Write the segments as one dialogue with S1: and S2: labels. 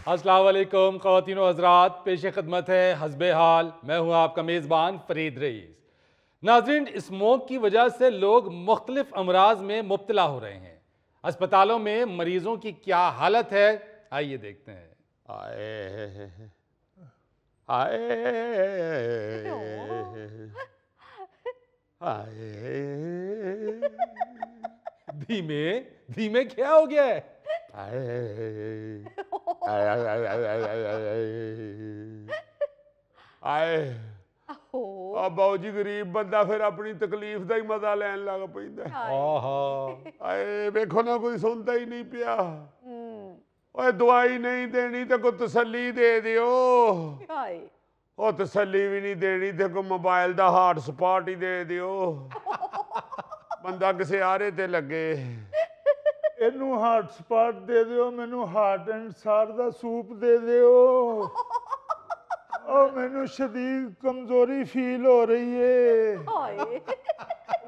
S1: अस्सलाम वालेकुम ख़वातीन व हज़रात, पेश खिदमत है हस्बे हाल। मैं हूँ आपका मेज़बान फरीद रईस। नाज़रीन, स्मोक की वजह से लोग मुख्तलिफ अमराज में मुब्तला हो रहे हैं। अस्पतालों में मरीजों की क्या हालत है, आइए देखते हैं। धीमे धीमे क्या हो गया है?
S2: बाबू जी गरीब बंदा फिर अपनी तकलीफ का ही मजा लैन लग पैंदा। आए वेखो ना, कोई सुनता ही नहीं पिया। ओए दवाई नहीं देनी तो कोई तसल्ली दे दियो। ओ तसल्ली भी नहीं देनी तो कोई मोबाइल का हॉटस्पॉट ही दे दियो। बंदा किसी आरे ते लगे।
S3: इनू हॉटस्पॉट दे दियो, मैनू हार्ट एंड सार दा सूप दे दियो। और मैनू शदीद कमजोरी फील हो रही है।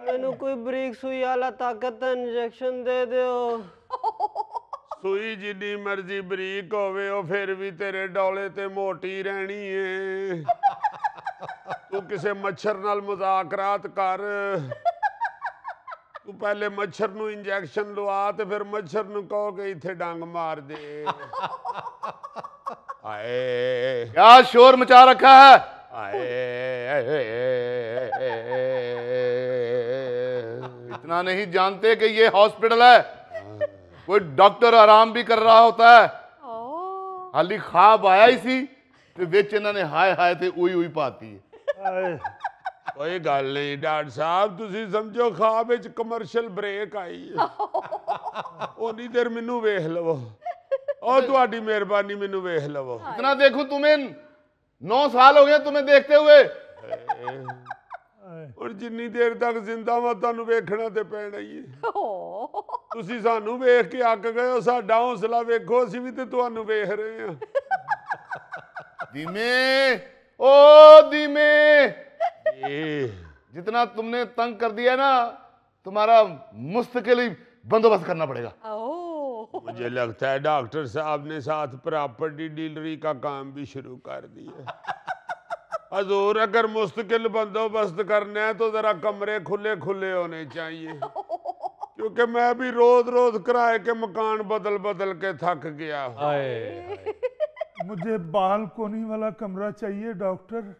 S4: मैनू कोई बरीक सुई वाला ताकत दा इंजेक्शन दे दियो।
S2: सुई जिन्नी मर्जी बरीक होवे ओ फिर भी तेरे डोले ते मोटी रहनी है। तू किसे मच्छर नाल मुज़ाकरात कर। तू पहले मच्छर नू इंजेक्शन लवा ते फिर मच्छर नू कहो कि इत्थे डंग मार दे। आए
S5: क्या शोर मचा रखा है? इतना नहीं जानते कि ये हॉस्पिटल है? कोई डॉक्टर आराम भी कर रहा होता है। हाली ख्वाब आया ही सी ते विच इन्होंने हाय हाय ते उई उई पाती है।
S2: कोई गल नहीं डॉक्टर साहब, तुसी समझो ख्वाब विच कमर्शियल ब्रेक आई है। ओनी देर मैनू वेख लवो। और तुहाडी मेहरबानी मैनू वेख लवो।
S5: इतना देखूं तुम्हें 9 साल हो गए तुम्हें देखते हुए।
S2: और जिन्नी देर तक जिंदा वा तुहानू वेखना ते पैना ही है। तुसी सानू वेख के अक गए हो, साडा हौसला वेखो, असीं भी ते तुहानू वेख रहे हैं।
S5: धीमे ओ धीमे,
S2: ए
S5: जितना तुमने तंग कर दिया ना, तुम्हारा मुस्तकिल ही बंदोबस्त करना पड़ेगा।
S2: मुझे लगता है डॉक्टर साहब ने साथ प्रॉपर्टी डीलरी का काम भी शुरू कर दिया। हजूर, अगर मुस्तकिल बंदोबस्त करना है तो जरा कमरे खुले खुले होने चाहिए, क्योंकि मैं भी रोज रोज किराए के मकान बदल बदल के थक गया हूँ।
S3: मुझे बालकोनी वाला कमरा चाहिए डॉक्टर।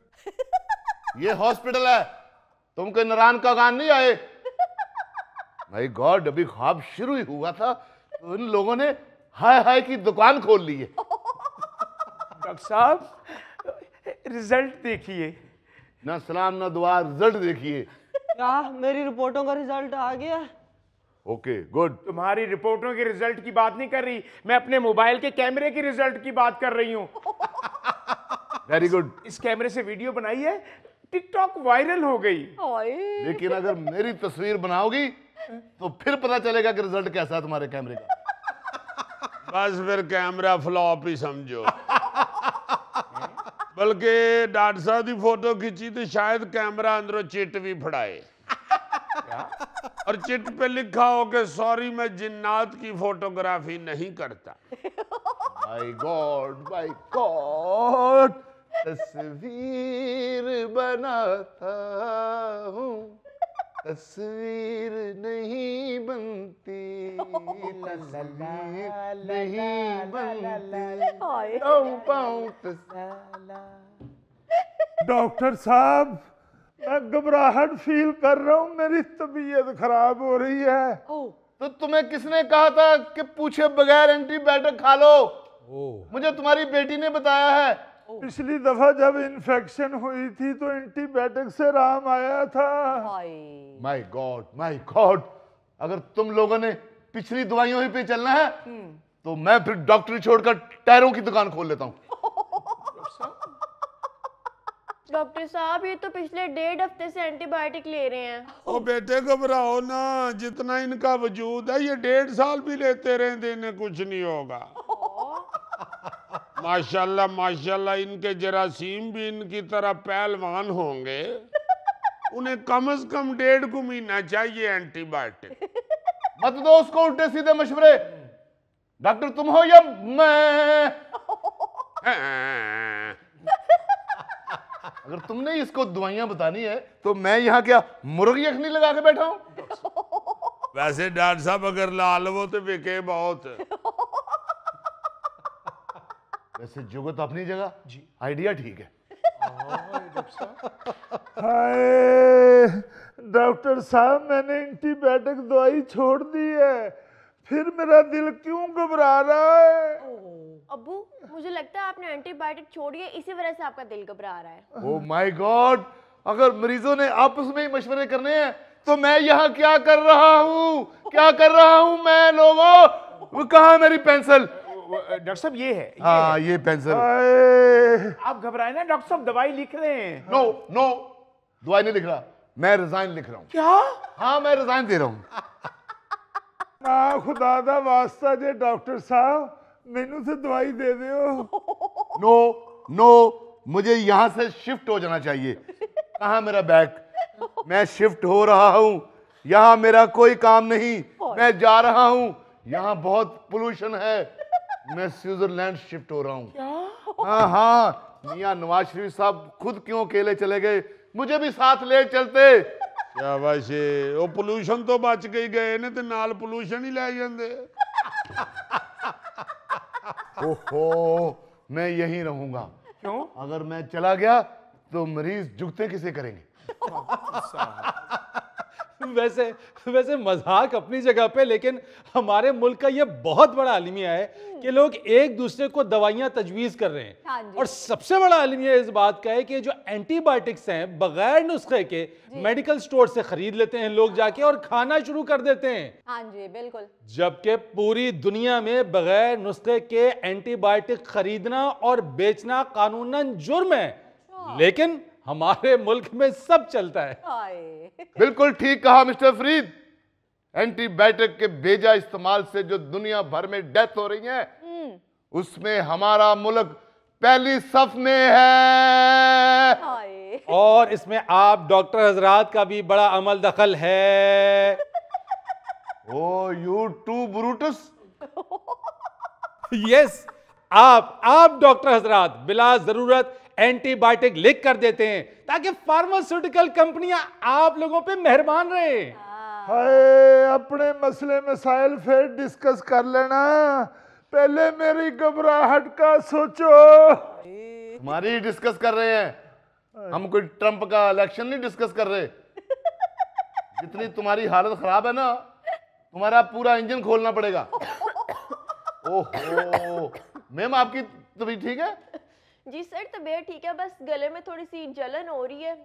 S5: ये हॉस्पिटल है, तुम कोई नारायण का गान नहीं आए। माय गॉड, अभी ख्वाब शुरू ही हुआ था तो इन लोगों ने हाय हाय की दुकान खोल ली है।
S6: डॉक्टर साहब, रिजल्ट देखिए।
S5: ना सलाम ना दुआ, रिजल्ट देखिए।
S4: क्या मेरी रिपोर्टों का रिजल्ट आ गया?
S5: Okay good.
S6: तुम्हारी रिपोर्टों के रिजल्ट की बात नहीं कर रही, मैं अपने मोबाइल के कैमरे की रिजल्ट की बात कर रही हूँ।
S5: Very good.
S6: इस कैमरे से वीडियो बनाई है, टिकटॉक वायरल हो गई।
S5: लेकिन अगर मेरी तस्वीर बनाओगी तो फिर पता चलेगा कि रिजल्ट कैसा है तुम्हारे कैमरे का।
S2: बस फिर कैमरा फ्लॉप ही समझो। बल्कि डॉक्टर साहब की फोटो खींची तो शायद कैमरा अंदरों चिट भी फड़ाए। और चिट पे लिखा हो कि सॉरी, मैं जिन्नात की फोटोग्राफी नहीं करता।
S5: माय गॉड, तस्वीर बनाता हूँ, तस्वीर नहीं बनती, तस्वीर नहीं बनती।
S3: डॉक्टर साहब, मैं घबराहट फील कर रहा हूँ, मेरी तबीयत खराब हो रही है।
S5: तो तुम्हें किसने कहा था कि पूछे बगैर एंटीबायोटिक खा लो? मुझे तुम्हारी बेटी ने बताया है।
S3: पिछली दफा जब इन्फेक्शन हुई थी तो एंटीबायोटिक से आराम आया था।
S5: माय गॉड, अगर तुम लोगों ने पिछली दवाइयों ही पे चलना है तो मैं फिर डॉक्टरी छोड़कर टायरों की दुकान खोल लेता हूँ।
S7: डॉक्टर साहब, ये तो पिछले 1.5 हफ्ते से एंटीबायोटिक ले रहे हैं।
S2: ओ बेटे घबराओ ना, जितना इनका वजूद है ये 1.5 साल भी लेते रहेंगे, इन्हें कुछ नहीं होगा। माशाल्लाह माशाल्लाह, इनके जरासीम भी इनकी तरह पहलवान होंगे। उन्हें कम से कम 1.5 महीना चाहिए एंटीबायोटिक।
S5: मत दो उसको उल्टे सीधे मशवरे। डॉक्टर तुम हो या मैं? अगर तुमने इसको दवाइयां बतानी है तो मैं यहाँ क्या मुर्गी यखनी लगा के बैठा हूँ?
S2: वैसे डॉक्टर साहब अगर ला लो तो बिके बहुत।
S5: वैसे जुगत अपनी जगह, आइडिया ठीक है।
S3: हाय डॉक्टर साहब, मैंने एंटीबायोटिक दवाई छोड़ दी है, फिर मेरा दिल क्यों घबरा रहा है?
S7: अब्बू, मुझे लगता है आपने एंटीबायोटिक छोड़ी है, इसी वजह से आपका दिल घबरा रहा है।
S5: ओह माय गॉड, अगर मरीजों ने आपस में ही मशवरे करने हैं तो मैं यहाँ क्या कर रहा हूँ? क्या कर रहा हूँ मैं लोगों? वो कहाँ है मेरी पेंसिल?
S6: डॉक्टर साहब ये है,
S5: हाँ ये पेंसिल।
S3: हाय
S6: आप घबराए ना, डॉक्टर साहब दवाई लिख रहे हैं।
S5: नो नो, दवाई नहीं लिख रहा, मैं रिजाइन लिख रहा हूँ।
S6: क्या?
S5: हाँ मैं रिजाइन दे रहा हूँ।
S3: ना खुदा दा वास्ता जे डॉक्टर साहब मैनू से दवाई दे दो।
S5: नो नो, मुझे यहाँ से शिफ्ट हो जाना चाहिए। कहाँ मेरा बैग? मैं शिफ्ट हो रहा हूँ, यहाँ मेरा कोई काम नहीं, मैं जा रहा हूँ, यहाँ बहुत पोल्यूशन है, मैं स्विट्जरलैंड शिफ्ट हो रहा हूँ। हाँ हाँ, मियाँ नवाज शरीफ साहब खुद क्यों अकेले चले गए, मुझे भी साथ ले चलते।
S2: क्या वैसे वो पोल्यूशन तो बच गई गए ने ते नाल पोल्यूशन ही ले जाते।
S5: ओहो, मैं यहीं रहूंगा।
S6: क्यों?
S5: अगर मैं चला गया तो मरीज जुगते किसे करेंगे?
S1: वैसे वैसे मजाक अपनी जगह पे, लेकिन हमारे मुल्क का ये बहुत बड़ा अलमिया है कि लोग एक दूसरे को दवाइयां तजवीज़ कर रहे हैं। और सबसे बड़ा अलमिया इस बात का है कि जो एंटीबायोटिक्स हैं बगैर नुस्खे के मेडिकल स्टोर से खरीद लेते हैं लोग जाके और खाना शुरू कर देते हैं।
S8: हाँ जी बिल्कुल।
S1: जबकि पूरी दुनिया में बगैर नुस्खे के एंटीबायोटिक खरीदना और बेचना कानूनन जुर्म है, लेकिन हमारे मुल्क में सब चलता है।
S5: बिल्कुल ठीक कहा मिस्टर फरीद। एंटीबायोटिक के बेजा इस्तेमाल से जो दुनिया भर में डेथ हो रही है, उसमें हमारा मुल्क पहली सफ में है।
S1: और इसमें आप डॉक्टर हजरात का भी बड़ा अमल दखल है।
S5: ओ यू टू ब्रूटस।
S1: यस, आप डॉक्टर हजरात बिला जरूरत एंटीबायोटिक लिख कर देते हैं ताकि फार्मास्यूटिकल कंपनियां आप लोगों पे मेहरबान रहे।
S3: हाय अपने मसले मसाइल फिर डिस्कस कर लेना, पहले मेरी घबराहट का सोचो।
S5: हमारी डिस्कस कर रहे हैं, हम कोई ट्रंप का इलेक्शन नहीं डिस्कस कर रहे। जितनी तुम्हारी हालत खराब है ना, तुम्हारा पूरा इंजन खोलना पड़ेगा। ओहो मैम, आपकी तबीयत ठीक है?
S7: जी सर, तबीयत ठीक है, बस गले में थोड़ी सी जलन हो रही है।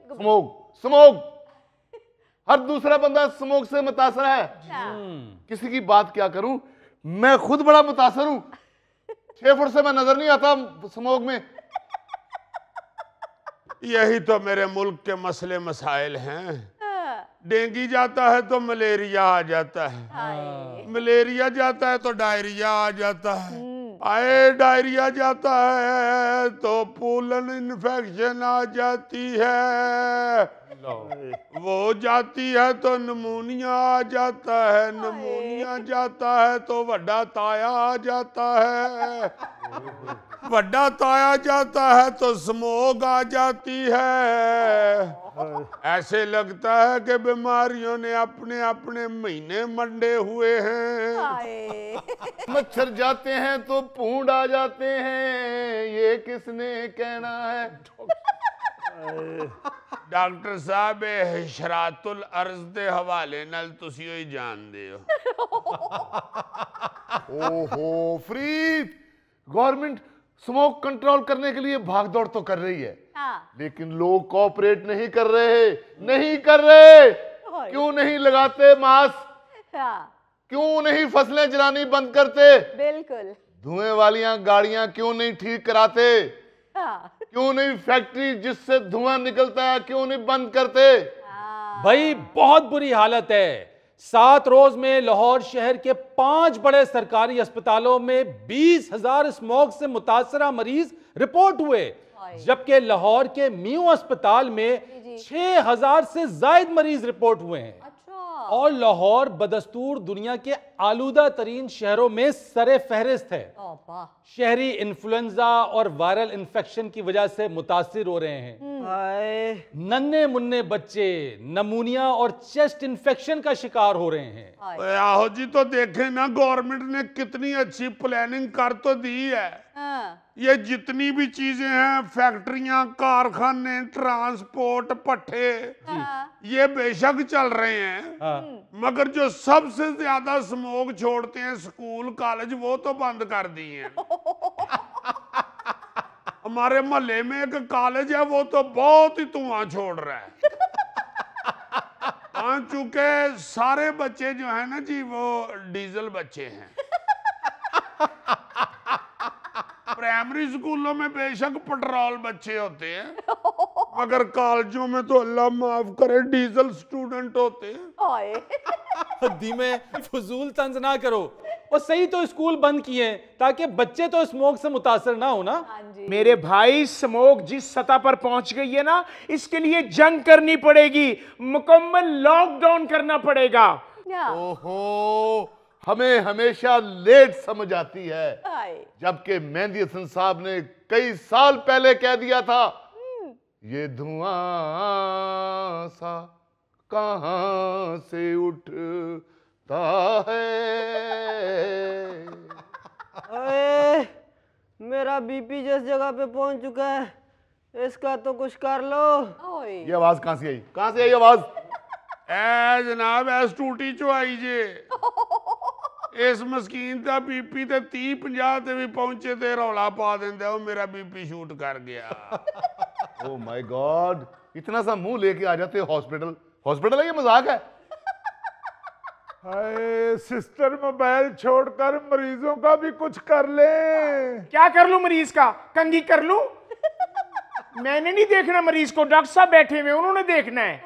S5: स्मोक, हर दूसरा बंदा स्मोक से मुतासर है। किसी की बात क्या करूं, मैं खुद बड़ा मुतासर हूं। 6 फुट से मैं नजर नहीं आता स्मोक में।
S2: यही तो मेरे मुल्क के मसले मसाइल हैं। डेंगू जाता है तो मलेरिया आ जाता है, मलेरिया जाता है तो डायरिया आ जाता है, आए डायरिया जाता है तो पोलन इन्फेक्शन आ जाती है, वो जाती है तो नमूनिया आ जाता है, नमूनिया जाता है तो वड्डा ताया आ जाता है, वड्डा ताया जाता है तो स्मोक आ जाती है। ऐसे लगता है कि बीमारियों ने अपने अपने महीने मंडे हुए हैं।
S5: मच्छर जाते हैं तो पूंड आ जाते हैं, ये किसने कहना है?
S2: डॉक्टर साहब हिशरातुल अर्ज दे हवाले नाल तुसी ही जानदे हो।
S5: ओहो फरीद, गवर्नमेंट स्मोक कंट्रोल करने के लिए भागदौड़ तो कर रही है, लेकिन लोग कोऑपरेट नहीं कर रहे। क्यों नहीं लगाते मास्क? क्यों नहीं फसलें जलानी बंद करते?
S8: बिल्कुल।
S5: धुएं वालियां गाड़ियां क्यों नहीं ठीक कराते? क्यों नहीं फैक्ट्री जिससे धुआं निकलता है क्यों नहीं बंद करते?
S1: भाई बहुत बुरी हालत है। 7 रोज में लाहौर शहर के 5 बड़े सरकारी अस्पतालों में 20,000 स्मोक से मुतासरा मरीज रिपोर्ट हुए, जबकि लाहौर के मियो अस्पताल में 6,000 से ज्यादा मरीज रिपोर्ट हुए हैं। और लाहौर बदस्तूर दुनिया के आलूदा तरीन शहरों में सरे फहरिस्त है। शहरी इन्फ्लुएंजा और वायरल इन्फेक्शन की वजह से मुतासिर हो रहे हैं।
S4: हाय
S1: नन्हे मुन्ने बच्चे नमूनिया और चेस्ट इन्फेक्शन का शिकार हो रहे हैं।
S2: आहो जी, तो देखें ना, गवर्नमेंट ने कितनी अच्छी प्लानिंग कर तो दी है। ये जितनी भी चीजें हैं, फैक्ट्रियां, कारखाने, ट्रांसपोर्ट, पट्टे, ये बेशक चल रहे हैं, मगर जो सबसे ज्यादा स्मोक छोड़ते हैं स्कूल कॉलेज, वो तो बंद कर दिए हैं। हमारे मोहल्ले में एक कॉलेज है, वो तो बहुत ही धुआं छोड़ रहा है। चूंकि सारे बच्चे जो है ना जी, वो डीजल बच्चे हैं। प्राइमरी स्कूलों में बेशक पेट्रोल बच्चे होते हैं, मगर कॉलेजों में तो अल्लाह माफ करे डीजल स्टूडेंट होते हैं।
S1: धीमे फजूल तंज ना करो, और सही तो स्कूल बंद किए ताकि बच्चे तो स्मोक से मुतासर ना हो ना।
S6: मेरे भाई, स्मोक जिस सतह पर पहुंच गई है ना, इसके लिए जंग करनी पड़ेगी, मुकम्मल लॉकडाउन करना पड़ेगा।
S5: ओहो, हमें हमेशा लेट समझ आती है, जबकि मेहंदी हसन साहब ने कई साल पहले कह दिया था, ये धुआं सा कहां से उठता है।
S4: अरे मेरा बीपी जिस जगह पे पहुंच चुका है, इसका तो कुछ कर लो।
S5: ये आवाज कहां से आई? कहां से आई आवाज?
S2: ए जनाब, एस टूटी चो आई जे। इस मस्कीन का बीपी ते 30-50 ते भी पहुंचे ते रौला पा देंदे, ओ मेरा बीपी शूट कर गया।
S5: ओ माय गॉड, इतना सा मुंह लेके आ जाते हॉस्पिटल। हॉस्पिटल है ये, मजाक है?
S3: हाय सिस्टर, मोबाइल छोड़कर मरीजों का भी कुछ कर ले।
S6: क्या कर लूं मरीज का? कंघी कर लूं? मैंने नहीं देखना मरीज को, डॉक्टर साहब बैठे हुए, उन्होंने देखना है।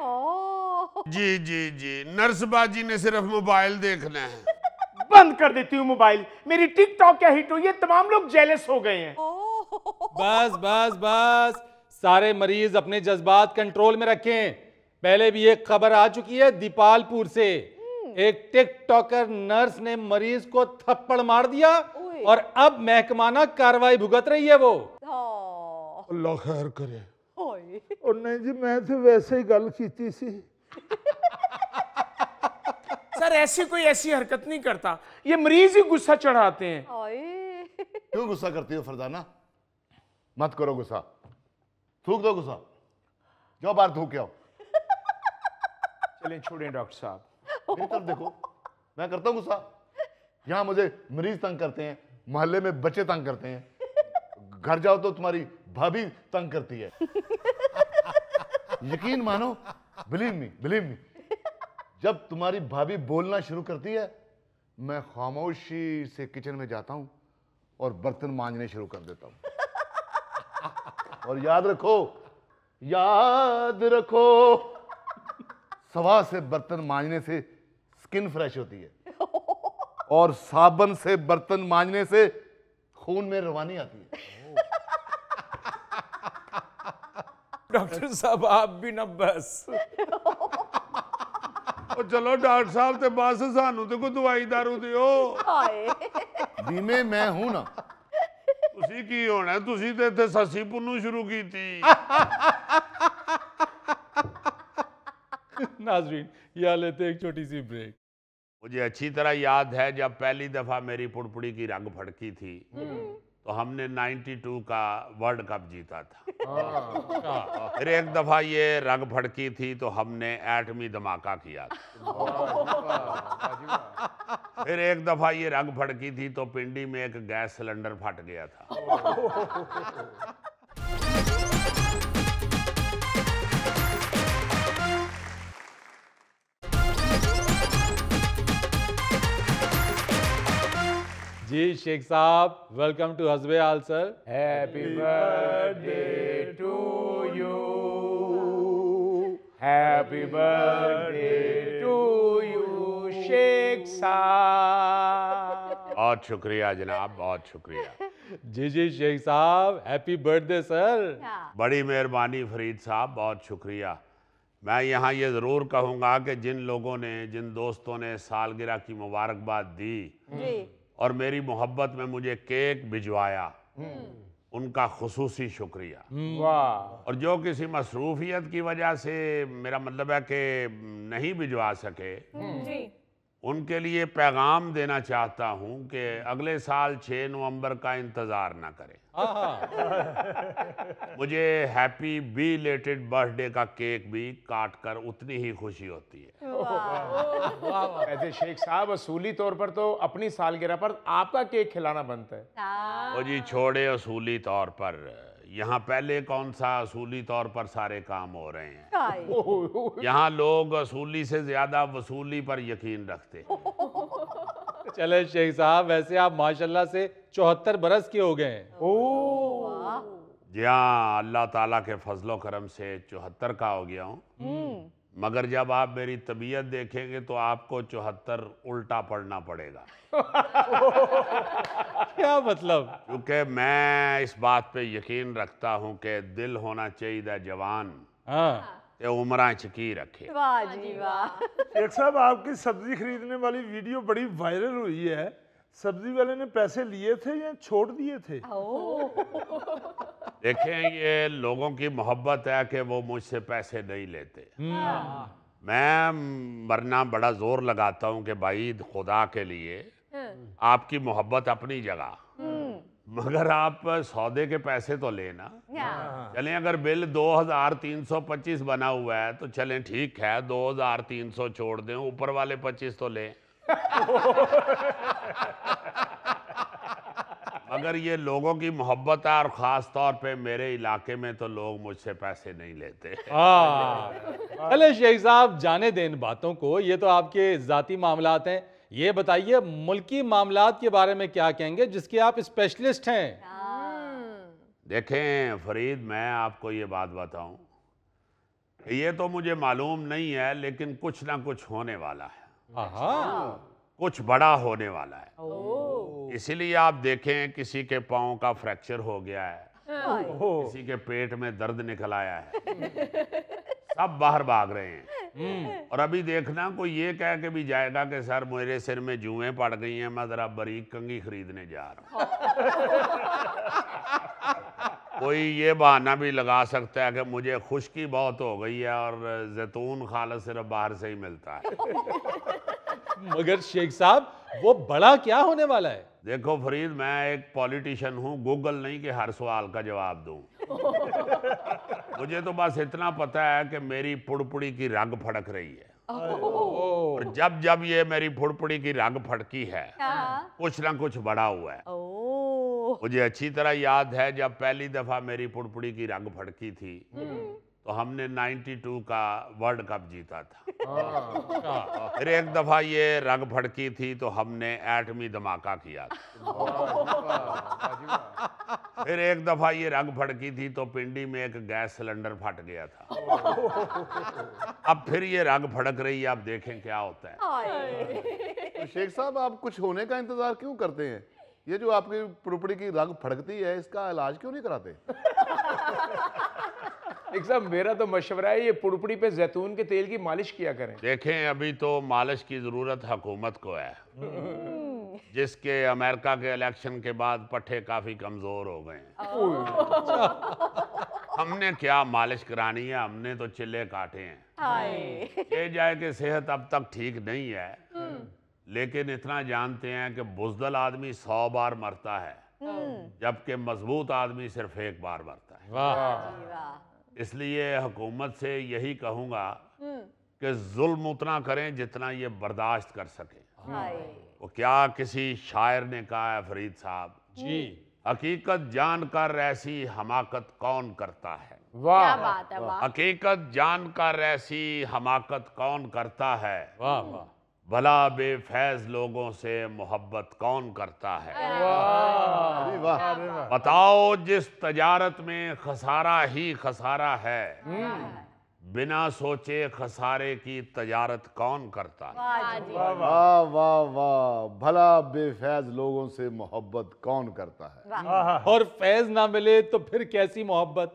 S2: जी जी जी, नर्स बाजी ने सिर्फ मोबाइल देखना है।
S6: बंद कर देती हूँ मोबाइल, मेरी टिकटॉक क्या हिट हुई है, तमाम लोग जेलस हो गए हैं।
S1: बस बस बस, सारे मरीज अपने जज्बात कंट्रोल में रखें। पहले भी एक खबर आ चुकी है दीपालपुर से। एक टिकटॉकर नर्स ने मरीज को थप्पड़ मार दिया और अब महकमाना कार्रवाई भुगत रही है वो।
S2: अल्लाह खैर करे।
S3: और नहीं जी, मैं तो वैसे ही गल की सी।
S6: सर ऐसी कोई ऐसी हरकत नहीं करता, ये मरीज ही गुस्सा चढ़ाते हैं।
S5: क्यों गुस्सा करती हो फरजाना? मत करो गुस्सा, थूक दो गुस्सा, जाओ बाहर थूक के आओ।
S6: चलें छोड़ें डॉक्टर साहब।
S5: मेरी तरफ देखो, मैं करता हूं गुस्सा? यहां मुझे मरीज तंग करते हैं, मोहल्ले में बच्चे तंग करते हैं, घर जाओ तो तुम्हारी भाभी तंग करती है। यकीन मानो, बिलीव मी, जब तुम्हारी भाभी बोलना शुरू करती है, मैं खामोशी से किचन में जाता हूं और बर्तन मांजने शुरू कर देता हूं। और याद रखो, सवा से बर्तन मांजने से स्किन फ्रेश होती है और साबुन से बर्तन मांजने से खून में रवानी आती है।
S6: डॉक्टर साहब आप भी ना बस।
S2: चलो डॉक्टर साहब ते बस, सानू ते कोई दवाई दारू दियो।
S5: धीमे मैं हूं ना।
S2: तुसी की होना, तुसी ते इत्थे सस्सी पुन्नू शुरू की थी।
S1: नाजरीन, यहाँ लेते एक छोटी सी ब्रेक।
S2: मुझे अच्छी तरह याद है जब पहली दफा मेरी पुड़पुड़ी की रंग फड़की थी, तो हमने 92 का वर्ल्ड कप जीता था। फिर एक दफा ये रंग फड़की थी तो हमने एटमी धमाका किया था। फिर एक दफा ये रंग फड़की थी तो पिंडी में एक गैस सिलेंडर फट गया था।
S1: जी शेख साहब, welcome to Hasbe Haal sir.
S6: Happy birthday to you, happy birthday to you Sheikh साहब।
S2: बहुत शुक्रिया जनाब, बहुत शुक्रिया।
S1: जी जी शेख साहब, हैप्पी बर्थडे सर।
S2: बड़ी मेहरबानी फरीद साहब, बहुत शुक्रिया। मैं यहाँ ये ज़रूर कहूँगा कि जिन लोगों ने, जिन दोस्तों ने सालगिरह की मुबारकबाद दी
S7: जी
S2: और मेरी मोहब्बत में मुझे केक भिजवाया, उनका खुसूसी शुक्रिया।
S6: वाह।
S2: और जो किसी मसरूफियत की वजह से, मेरा मतलब है कि नहीं भिजवा सके,
S7: जी
S2: उनके लिए पैगाम देना चाहता हूं कि अगले साल 6 नवंबर का इंतज़ार ना करें। मुझे हैप्पी बिलेटेड बर्थडे का केक भी काट कर उतनी ही खुशी होती है।
S6: ऐसे शेख साहब, असूली तौर पर तो अपनी सालगिरह पर आपका केक खिलाना बनता है।
S2: वो जी छोड़े असूली तौर पर, यहाँ पहले कौन सा असूली तौर पर सारे काम हो रहे हैं। यहाँ लोग असूली से ज्यादा वसूली पर यकीन रखते हैं।
S1: चले शेख साहब, वैसे आप माशाल्लाह से 74 बरस के हो गए हैं।
S2: जी हाँ, अल्लाह ताला के फजलो करम से 74 का हो गया हूँ। मगर जब आप मेरी तबीयत देखेंगे तो आपको 74 उल्टा पढ़ना पड़ेगा।
S1: क्या मतलब?
S2: क्योंकि मैं इस बात पे यकीन रखता हूँ कि दिल होना चाहिए जवान,
S1: हाँ,
S2: ते उम्र चकी रखे।
S7: वाह जी वाह।
S3: शेख साहब, आपकी सब्जी खरीदने वाली वीडियो बड़ी वायरल हुई है। सब्जी वाले ने पैसे लिए थे या छोड़ दिए थे?
S2: देखें, ये लोगों की मोहब्बत है कि वो मुझसे पैसे नहीं लेते। मैं वरना बड़ा जोर लगाता हूँ कि भाई खुदा के लिए आपकी मोहब्बत अपनी जगह, मगर आप सौदे के पैसे तो लेना। चलें, अगर बिल 2325 बना हुआ है तो चलें ठीक है, 2300 छोड़ दें, ऊपर वाले 25 तो लें। मगर ये लोगों की मोहब्बत है, और ख़ास तौर पे मेरे इलाके में तो लोग मुझसे पैसे नहीं लेते।
S1: हाँ। चले शेख साहब, जाने दें इन बातों को, ये तो आपके ज़ाती मामलात हैं। ये बताइए, मुल्की मामलात के बारे में क्या कहेंगे, जिसके आप स्पेशलिस्ट हैं?
S2: देखें फरीद, मैं आपको ये बात बताऊं, ये तो मुझे मालूम नहीं है, लेकिन कुछ ना कुछ होने वाला है। कुछ बड़ा होने वाला है। इसीलिए आप देखें, किसी के पाँव का फ्रैक्चर हो गया है, किसी के पेट में दर्द निकल आया है, सब बाहर भाग रहे हैं। और अभी देखना, कोई ये कह के भी जाएगा कि सर मेरे सिर में जुएं पड़ गई हैं, मैं जरा बारीक कंघी खरीदने जा रहा हूँ। कोई ये बहाना भी लगा सकता है कि मुझे खुश्की बहुत हो गई है और जैतून खालस सिर्फ बाहर से ही मिलता है।
S1: मगर शेख साहब, वो बड़ा क्या होने वाला है?
S2: देखो फरीद, मैं एक पॉलिटिशियन हूँ, गूगल नहीं कि हर सवाल का जवाब दूं। मुझे तो बस इतना पता है कि मेरी पुड़पुड़ी की रग फड़क रही है, और जब जब ये मेरी पुड़पुड़ी की रग फड़की है, कुछ ना कुछ बड़ा हुआ है। मुझे अच्छी तरह याद है, जब पहली दफा मेरी पुड़पुड़ी की रग फड़की थी तो हमने 92 का वर्ल्ड कप जीता था। फिर एक दफा ये रग फड़की थी तो हमने एटमी धमाका किया था। फिर एक दफा ये रग फड़की थी तो पिंडी में एक गैस सिलेंडर फट गया था। अब फिर ये रग फड़क रही है, अब देखें क्या होता है।
S5: तो शेख साहब, आप कुछ होने का इंतजार क्यों करते हैं? ये जो आपकी पुड़पुड़ी की रग फड़कती है, इसका इलाज क्यों नहीं कराते?
S6: एक साहब, मेरा तो मशवरा है, ये पुड़पुड़ी पे जैतून के तेल की मालिश किया करें।
S2: देखें, अभी तो मालिश की जरूरत हुकूमत को है, जिसके अमेरिका के इलेक्शन के बाद पट्टे काफी कमजोर हो गए हैं। हमने क्या मालिश करानी है, हमने तो चिल्ले काटे हैं। ये जाए कि सेहत अब तक ठीक नहीं है, लेकिन इतना जानते हैं कि बुज़दिल आदमी 100 बार मरता है, जबकि मजबूत आदमी सिर्फ एक बार मरता है।
S1: वाह।
S2: इसलिए हुकूमत से यही कहूँगा कि जुल्म उतना करें जितना ये बर्दाश्त कर सके। वो क्या किसी शायर ने कहा है फरीद साहब
S1: जी,
S2: हकीकत जानकर ऐसी हमाकत कौन करता है।
S6: वाह,
S7: क्या बात है, वाह।
S2: हकीकत जानकर ऐसी हमाकत कौन करता है,
S1: वाह वाह।
S2: भला बेफैज लोगों से मोहब्बत कौन करता है।
S5: अरे वाह।
S2: बताओ, जिस तजारत में खसारा ही खसारा है, बिना सोचे खसारे की तजारत कौन करता है।
S5: वाह वाह वाह, भला बेफैज लोगों से मोहब्बत कौन करता है।
S1: और फैज ना मिले तो फिर कैसी मोहब्बत।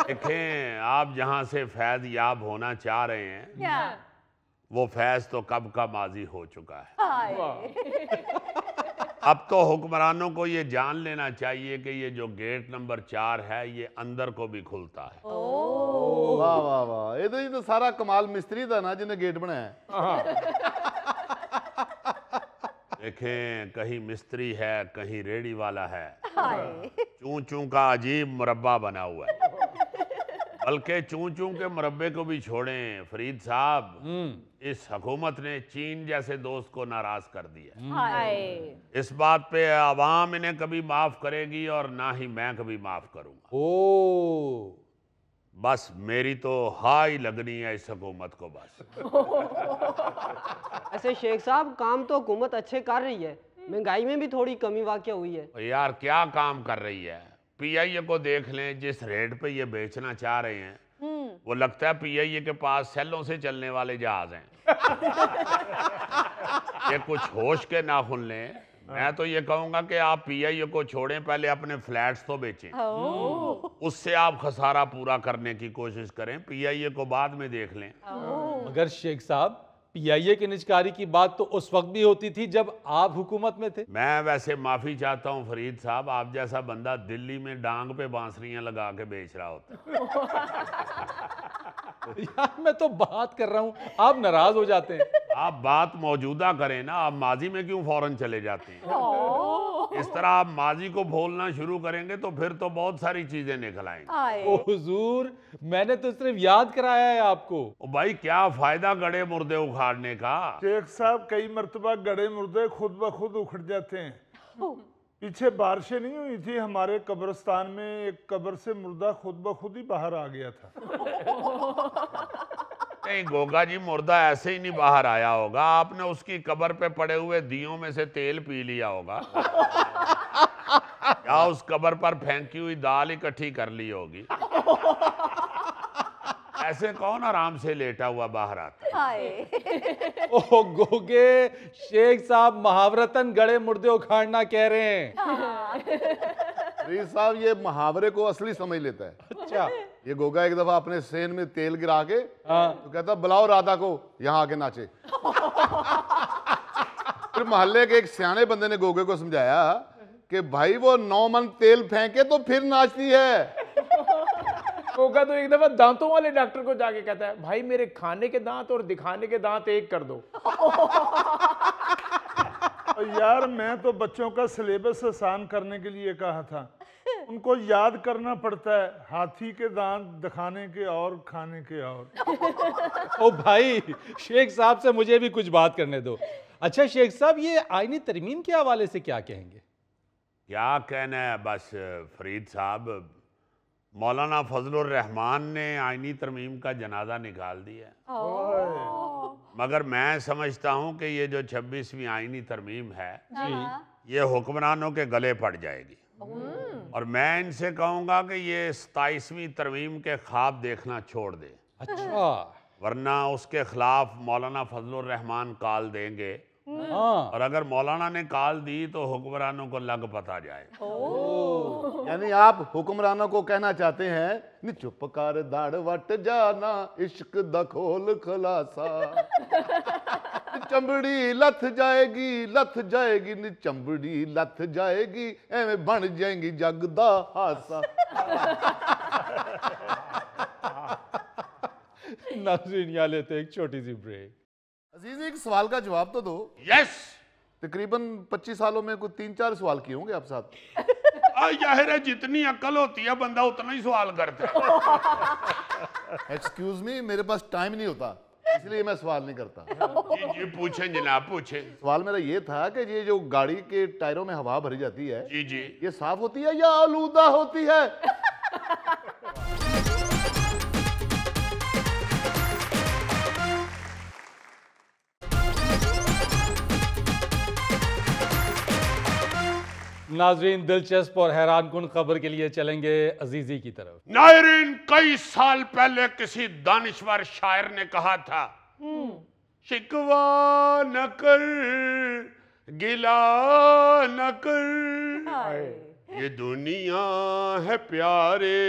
S2: देखें, आप जहां से फैज याब होना चाह रहे हैं
S8: क्या?
S2: वो फैज तो कब का माजी हो चुका है।
S8: हाय।
S2: अब तो हुक्मरानों को ये जान लेना चाहिए कि ये जो गेट नंबर 4 है ये अंदर को भी खुलता है।
S5: वाह वाह वाह, ये तो सारा कमाल मिस्त्री था ना जिन्हें गेट बनाया।
S2: देखें, कहीं मिस्त्री है, कहीं रेडी वाला है।
S8: हाय।
S2: चूं चूं का अजीब मुरब्बा बना हुआ है। बल्कि चूं चूं के मुरब्बे को भी छोड़ें फरीद साहब, इस हुकूमत ने चीन जैसे दोस्त को नाराज कर दिया।
S8: हाय।
S2: इस बात पे आवाम इन्हें कभी माफ करेगी और ना ही मैं कभी माफ करूंगा।
S1: ओ,
S2: बस मेरी तो हाई लगनी है इस हुकूमत को बस।
S4: ऐसे शेख साहब, काम तो हुकूमत अच्छे कर रही है, महंगाई में भी थोड़ी कमी वाक़या हुई है।
S2: यार क्या काम कर रही है? पीआईए को देख लें, जिस रेट पे ये बेचना चाह रहे हैं वो लगता है पीआईए के पास सेलों से चलने वाले जहाज हैं। ये कुछ होश के नाखुन लें। मैं तो ये कहूंगा कि आप पीआईए को छोड़ें, पहले अपने फ्लैट्स तो बेचें, उससे आप खसारा पूरा करने की कोशिश करें। पीआईए को बाद में देख लें।
S1: मगर शेख साहब, पीआईए की निजकारी की बात तो उस वक्त भी होती थी जब आप हुकूमत में थे।
S2: मैं वैसे माफी चाहता हूं फरीद साहब, आप जैसा बंदा दिल्ली में डांग पे बांसुरियां लगा के बेच रहा होता।
S1: यार मैं तो बात कर रहा हूँ, आप नाराज हो जाते हैं।
S2: आप बात मौजूदा करें ना, आप माजी में क्यों फौरन चले जाते हैं? इस तरह आप माजी को भूलना शुरू करेंगे तो फिर तो बहुत सारी चीजें निकल आएंगी।
S8: हाय।
S1: ओ हुजूर, मैंने तो सिर्फ याद कराया है आपको।
S2: ओ भाई, क्या फायदा गड़े मुर्दे उखाड़ने का?
S3: शेख साहब, कई मर्तबा गड़े मुर्दे खुद ब खुद उखड़ जाते हैं। पीछे बारिशें नहीं हुई थी, हमारे कब्रिस्तान में एक कब्र से मुर्दा खुद ब खुद ही बाहर आ गया था।
S2: नहीं गोगा जी, मुर्दा ऐसे ही नहीं बाहर आया होगा, आपने उसकी कब्र पे पड़े हुए दियों में से तेल पी लिया होगा या उस कब्र पर फेंकी हुई दाल इकट्ठी कर ली होगी। ऐसे कौन आराम से लेटा हुआ बाहर आता है?
S8: हाय।
S1: ओ गोगे, शेख साहब मुहावरतन गड़े मुर्दे उखाड़ना कह रहे हैं।
S5: फरीद साहब, ये मुहावरे को असली समझ लेता है।
S1: अच्छा।
S5: ये गोगा एक दफा अपने सेन में तेल गिरा के
S1: हाँ।
S5: तो कहता बुलाओ राधा को यहाँ आके नाचे। फिर मोहल्ले के एक सियाने बंदे ने गोगे को समझाया कि भाई वो 9 मन तेल फेंके तो फिर नाचती है।
S6: गोगा तो एक दफा दांतों वाले डॉक्टर को जाके कहता है, भाई मेरे खाने के दांत और दिखाने के दांत एक कर दो।
S3: और यार, मैं तो बच्चों का सिलेबस आसान करने के लिए कहा था। उनको याद करना पड़ता है, हाथी के दांत दिखाने के और खाने के और।
S1: ओ भाई, शेख साहब से मुझे भी कुछ बात करने दो। अच्छा शेख साहब, ये आईनी तरमीम के हवाले से क्या कहेंगे?
S2: क्या कहना है बस फरीद साहब, मौलाना फजलुर रहमान ने आईनी तरमीम का जनाजा निकाल दिया। मगर मैं समझता हूं कि ये जो 26वीं आईनी तरमीम है ये हुक्मरानों के गले पड़ जाएगी, और मैं इनसे कहूंगा कि ये 27वीं तरमीम के ख्वाब देखना छोड़ दे।
S1: अच्छा।
S2: वरना उसके खिलाफ मौलाना फजलुर रहमान कॉल देंगे,
S1: हाँ।
S2: और अगर मौलाना ने कॉल दी तो हुक्मरानों को लग पता जाए।
S5: यानी आप हुक्मरानों को कहना चाहते हैं, नी चुप कर दाड़ वट जाना इश्क दा खोल खुलासा, चंबड़ी लथ जाएगी नी चंबड़ी लथ जाएगी, एवें बन जाएगी जग दा हासा।
S1: नाज़रीन, यहाँ लेते एक छोटी सी ब्रेक।
S5: अजीज, एक सवाल का जवाब तो दो।
S2: यस।
S5: तकरीबन 25 सालों में कोई 3-4 सवाल किए होंगे आप साथ।
S2: जाहिर है, जितनी अक्ल होती है बंदा उतना ही सवाल करता है।
S5: एक्सक्यूज मी, मेरे पास टाइम नहीं होता, इसलिए मैं सवाल नहीं करता।
S2: जी पूछें जनाब, पूछें।
S5: सवाल मेरा ये था कि ये जो गाड़ी के टायरों में हवा भरी जाती है,
S2: जी जी,
S5: ये साफ होती है या आलूदा होती है?
S1: नाजरीन, दिलचस्प और हैरानकुन खबर के लिए चलेंगे अजीजी की तरफ।
S2: नायरीन, कई साल पहले किसी दानिश्वर शायर ने कहा था, शिकवा न कर गिला न कर, ये दुनिया है प्यारे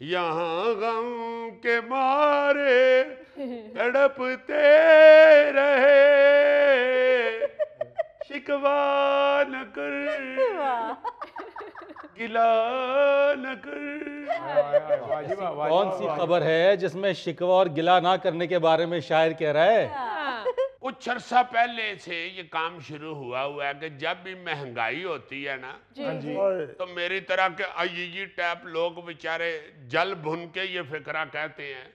S2: यहाँ गम के मारे तड़पते रहे, शिकवा न कर, गिला न कर।
S1: कौन सी खबर है जिसमें शिकवा और गिला ना करने के बारे में शायर कह रहा है?
S2: कुछ अर्सा पहले से ये काम शुरू हुआ है कि जब भी महंगाई होती है ना, तो मेरी तरह के आईजी टाइप लोग बेचारे जल भुन के ये फिक्रा कहते हैं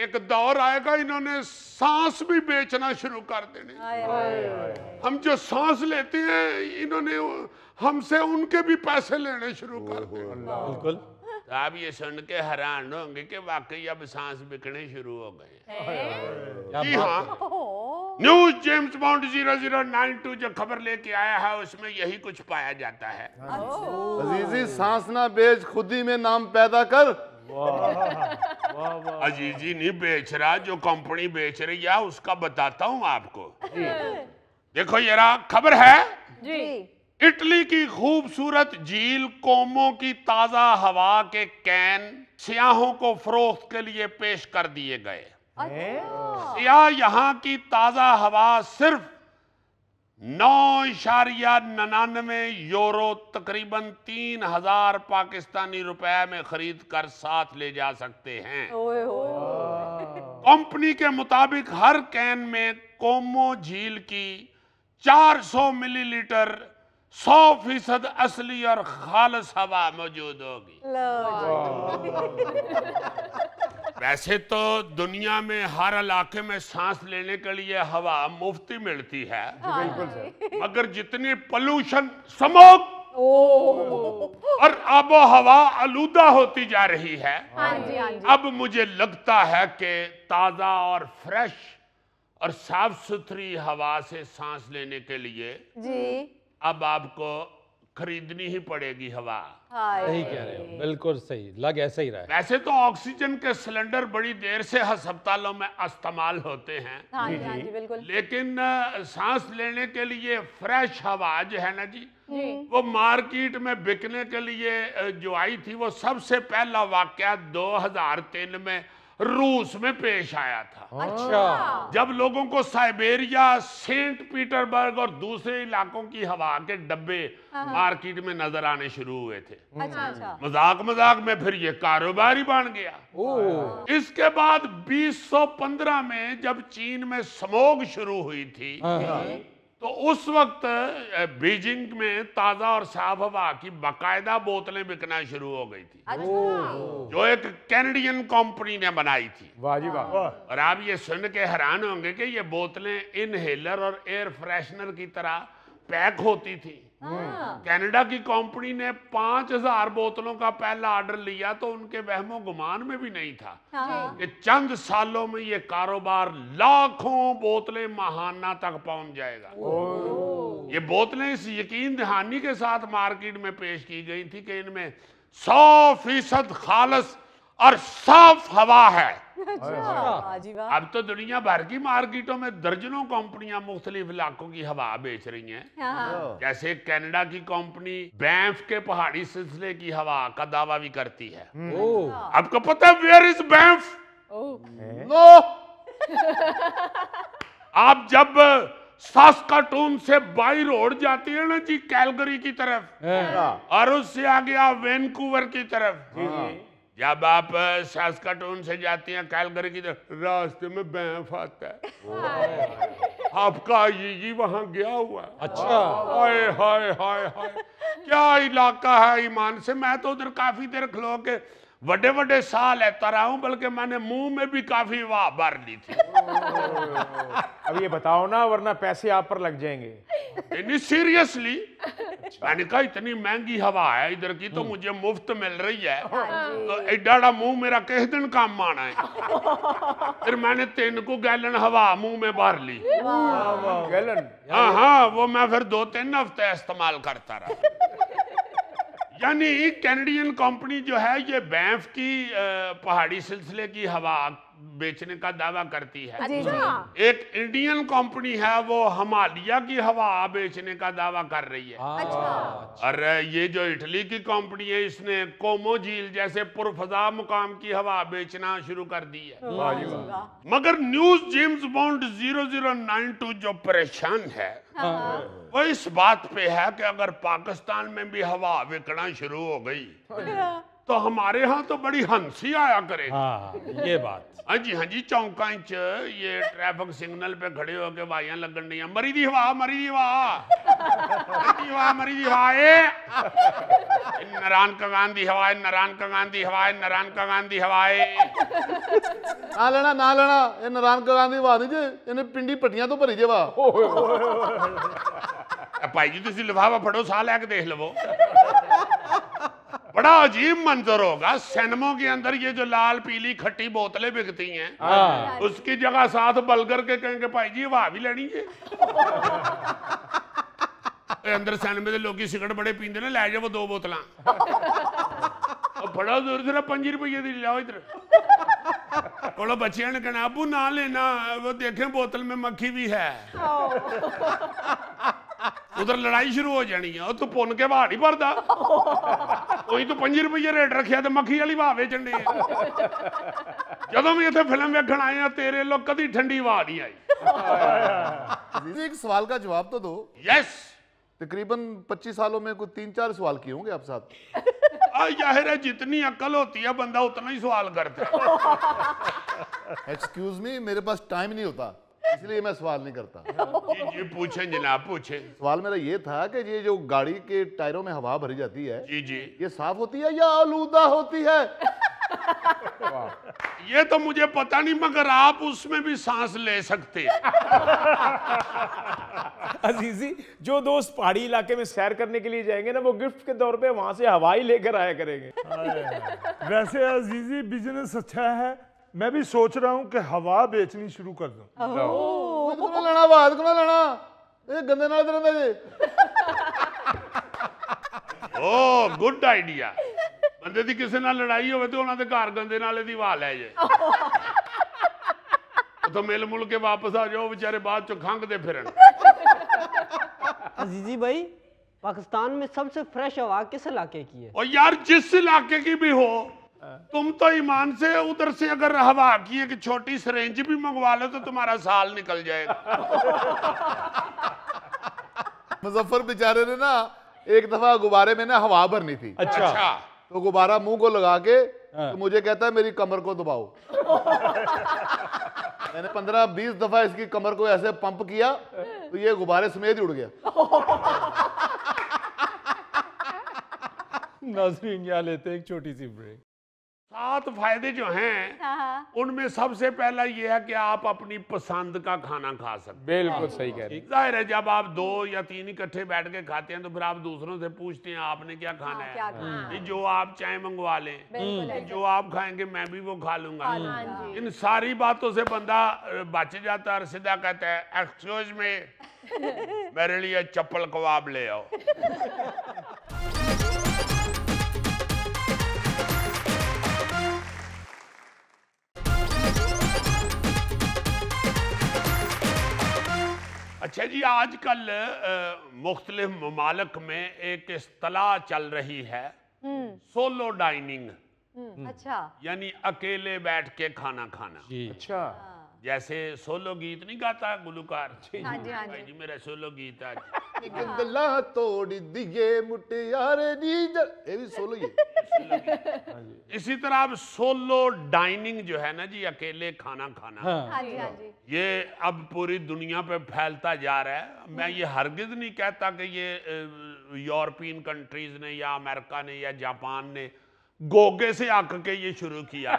S2: एक दौर आएगा इन्होंने सांस भी बेचना शुरू कर देने। हम जो सांस लेते हैं इन्होंने हमसे उनके भी पैसे लेने शुरू कर देने।
S1: बिल्कुल।
S2: तो आप ये सुन के हैरान होंगे कि वाकई अब सांस बिकने शुरू हो गए। जी हाँ, न्यूज जेम्स बॉन्ड 0092 जो खबर लेके आया है उसमें यही कुछ पाया जाता है।
S5: अजीजी सांस ना बेच, खुद ही में नाम पैदा कर।
S2: अजीजी नहीं बेच रहा, जो कंपनी बेच रही है उसका बताता हूँ आपको। देखो जरा खबर है
S8: जी।
S2: इटली की खूबसूरत झील कोमो की ताजा हवा के कैन सियाहों को फरोख्त के लिए पेश कर दिए गए। सियाह यहाँ की ताजा हवा सिर्फ 9.99 यूरो तकरीबन 3000 पाकिस्तानी रुपए में खरीद कर साथ ले जा सकते हैं। कंपनी के मुताबिक हर कैन में कोमो झील की 400 मिलीलीटर 100% असली और खालिस हवा मौजूद होगी। वैसे तो दुनिया में हर इलाके में सांस लेने के लिए हवा मुफ्त मिलती है, मगर जितनी पोल्यूशन, स्मोक और आबो हवा आलूदा होती जा रही है, अब मुझे लगता है कि ताजा और फ्रेश और साफ सुथरी हवा से सांस लेने के लिए अब आपको खरीदनी ही पड़ेगी हवा।
S1: सही कह रहे हो, बिल्कुल सही, लग ऐसा ही रहा है।
S2: वैसे तो ऑक्सीजन के सिलेंडर बड़ी देर से अस्पतालों में इस्तेमाल होते हैं, लेकिन सांस लेने के लिए फ्रेश हवा जो है ना जी, वो मार्केट में बिकने के लिए जो आई थी, वो सबसे पहला वाकया 2003 में रूस में पेश आया था।
S1: अच्छा।
S2: जब लोगों को साइबेरिया, सेंट पीटरबर्ग और दूसरे इलाकों की हवा के डब्बे मार्केट में नजर आने शुरू हुए थे। मजाक मजाक में फिर ये कारोबार ही बन गया। इसके बाद 2015 में जब चीन में स्मोग शुरू हुई थी, तो उस वक्त बीजिंग में ताजा और साफ हवा की बाकायदा बोतलें बिकना शुरू हो गई थी, जो एक कैनेडियन कंपनी ने बनाई थी।
S6: वाह जी वाह।
S2: और आप ये सुन के हैरान होंगे कि ये बोतलें इनहेलर और एयर फ्रेशनर की तरह पैक होती थी। कनाडा की कंपनी ने 5000 बोतलों का पहला ऑर्डर लिया, तो उनके वहमो गुमान में भी नहीं था कि चंद सालों में ये कारोबार लाखों बोतलें माहाना तक पहुंच जाएगा। ये बोतलें इस यकीन दहानी के साथ मार्केट में पेश की गई थी कि इनमें 100% खालिस और साफ हवा है। अब तो दुनिया भर की मार्केटों में दर्जनों कंपनियां मुख्तलिफ इलाकों की हवा बेच रही हैं। जैसे कनाडा की कंपनी बैंफ के पहाड़ी सिलसिले की हवा का दावा भी करती है। आपको पता है वेयर इज बैंफ? नो। आप जब सास्काटून से बाई रोड जाती है ना जी, कैलगरी की तरफ, और उससे आगे आप वैनकूवर की तरफ, जब आप सास्काटून से जाती हैं कैलगरी की तरफ, रास्ते में बैंफ आता है। आपका ये वहां गया हुआ है।
S1: अच्छा।
S2: हाय हाय हाय हाय, क्या इलाका है ईमान से। मैं तो उधर काफी देर खलो के बड़े बड़े साल लेता रहा हूं, बल्कि मैंने मुंह में भी काफी वाह भर ली थी।
S6: अब ये बताओ ना, वरना पैसे आप पर लग जाएंगे।
S2: नहीं सीरियसली, मैंने कहा इतनी महंगी हवा है इधर की, तो मुझे मुफ्त मिल रही है, तो एडाड़ा मुंह मेरा किस दिन काम आना है। फिर मैंने 3 को गैलन हवा मुंह में भर ली।
S6: गैलन?
S2: हाँ, वो मैं फिर 2-3 हफ्ते इस्तेमाल करता रहा। यानी कैनेडियन कंपनी जो है, ये बैंफ की पहाड़ी सिलसिले की हवा बेचने का दावा करती है।
S8: अच्छा।
S2: एक इंडियन कंपनी है वो हिमालय की हवा बेचने का दावा कर रही है। और ये जो इटली की कंपनी है इसने कोमो झील जैसे पुरफजा मुकाम की हवा बेचना शुरू कर दी है। मगर न्यूज जेम्स बॉन्ड 0092 जो परेशान है वो इस बात पे है कि अगर पाकिस्तान में भी हवा बिकना शुरू हो गई तो हमारे यहाँ तो बड़ी हंसी आया करेगी।
S1: हाँ, ये बात।
S2: हाँ जी चौंका इंच ये ट्रैफिक सिग्नल पे खड़े होके वाइयां लगन रही मरी दी हवा मरी दी हवा मरी दी हवा नारायण का गांधी हवाए नारायण का गांधी हवाए नारायण का गांधी हवाए
S5: ना लेना ये नारायण का गांधी हवा नहीं जे इन्हें पिंडी पट्टियां तो भरी जे वा
S2: भाई जी तुम लिफाफा फड़ो साह लैके देख लवो बड़ा अजीब मंजर होगा। सिनेमा के अंदर ये जो लाल पीली खट्टी बोतलें बिकती हैं उसकी जगह साथ बलगर के कहेंगे भाई जी वाह भी लेनी है। अंदर सिनेमा के लोग सिगरेट बड़े पींदे ना लै जाओ 2 बोतल बड़ा दूर से 5 रुपये दी लाओ इधर बोलो बच्चिया ने कहना अबू ना लेना वो देखें बोतल में मक्खी भी है। उधर लड़ाई शुरू हो जानी है तू पुन के भाड़ ही भरदा कोई तो 5 रुपये रेट रखिया तो मक्खी वाली वाह बेचन डे जदों भी इतने फिल्म वेखण आए हैं तेरे लोग कभी ठंडी वाह नहीं आई।
S5: एक सवाल का जवाब तो दो।
S2: यस
S5: तकरीबन 25 सालों में कुछ 3-4 सवाल किए होंगे आप साथ।
S2: जाहिर है जितनी अकल होती है बंदा उतना ही सवाल करता है।
S5: एक्सक्यूज मी मेरे पास टाइम नहीं होता इसलिए मैं सवाल नहीं करता।
S2: जी पूछें जनाब पूछें।
S5: सवाल मेरा ये था कि ये जो गाड़ी के टायरों में हवा भरी जाती है
S2: जी
S5: ये साफ होती है या आलूदा होती है?
S2: ये तो मुझे पता नहीं मगर आप उसमें भी सांस ले सकते हैं।
S6: अजीजी जो दोस्त पहाड़ी इलाके में सैर करने के लिए जाएंगे ना वो गिफ्ट के तौर पे वहां से हवा ही लेकर आया करेंगे।
S3: वैसे अजीजी बिजनेस अच्छा है मैं भी सोच रहा हूँ कि हवा बेचनी शुरू कर दूं।
S5: लेना बात को लेना ये गंदे नाल तरह दे।
S2: ओ गुड आइडिया बंदे दी किसी नाल लड़ाई होवे तो उन्हां दे घर गंदे नाले दी वाह लै जाए तो मिल मुल के वापस आ जाओ बेचारे बाद चो खंघदे फिरन।
S4: अजीजी भाई पाकिस्तान में सबसे फ्रेश हवा किस इलाके की है?
S2: और यार जिस इलाके की भी हो तुम तो ईमान से उधर से अगर हवा की एक छोटी सिरेंज भी मंगवा लो तो तुम्हारा साल निकल जाएगा।
S5: मुजफ्फर बेचारे ने ना एक दफा गुब्बारे में ना हवा भरनी थी।
S2: अच्छा
S5: तो गुब्बारा मुंह को लगा के तो मुझे कहता है मेरी कमर को दबाओ। मैंने 15-20 दफा इसकी कमर को ऐसे पंप किया तो ये गुब्बारे समेत ही उड़ गया।
S1: नाज़रीन यहाँ लेते हैं एक छोटी सी ब्रेक।
S2: 7 फायदे जो हैं उनमें सबसे पहला ये है कि आप अपनी पसंद का खाना खा सकते।
S6: बिल्कुल सही कह रहे हैं।
S2: जाहिर है जब आप 2 या 3 इकट्ठे बैठ के खाते हैं तो फिर आप दूसरों से पूछते हैं आपने क्या खाना है जो आप चाय मंगवा लें जो आप खाएंगे मैं भी वो खा लूंगा। इन सारी बातों से बंदा बच जाता है और सीधा कहता है एक्सक्यूज मी मेरे लिए चप्पल कबाब ले आओ। अच्छा जी आजकल मुख्तलिफ ममालिक में एक इस्तिलाह चल रही है सोलो डाइनिंग।
S8: अच्छा
S2: यानी अकेले बैठ के खाना खाना।
S6: अच्छा
S2: जैसे सोलो गीत नहीं गाता गुलूकार
S8: हाँ जी हाँ
S2: भाई
S8: जी
S2: जी मेरा सोलो गीत आज
S5: गल्ला तोड़ दिए मुटियारे ये भी सोलो ही है।
S2: इसी तरह अब सोलो डाइनिंग जो है ना जी अकेले खाना खाना
S8: हाँ जी हाँ जी
S2: ये अब पूरी दुनिया पे फैलता जा रहा है। मैं ये हरगिज नहीं कहता कि ये यूरोपियन कंट्रीज ने या अमेरिका ने या जापान ने गोगे से आकर के ये शुरू किया।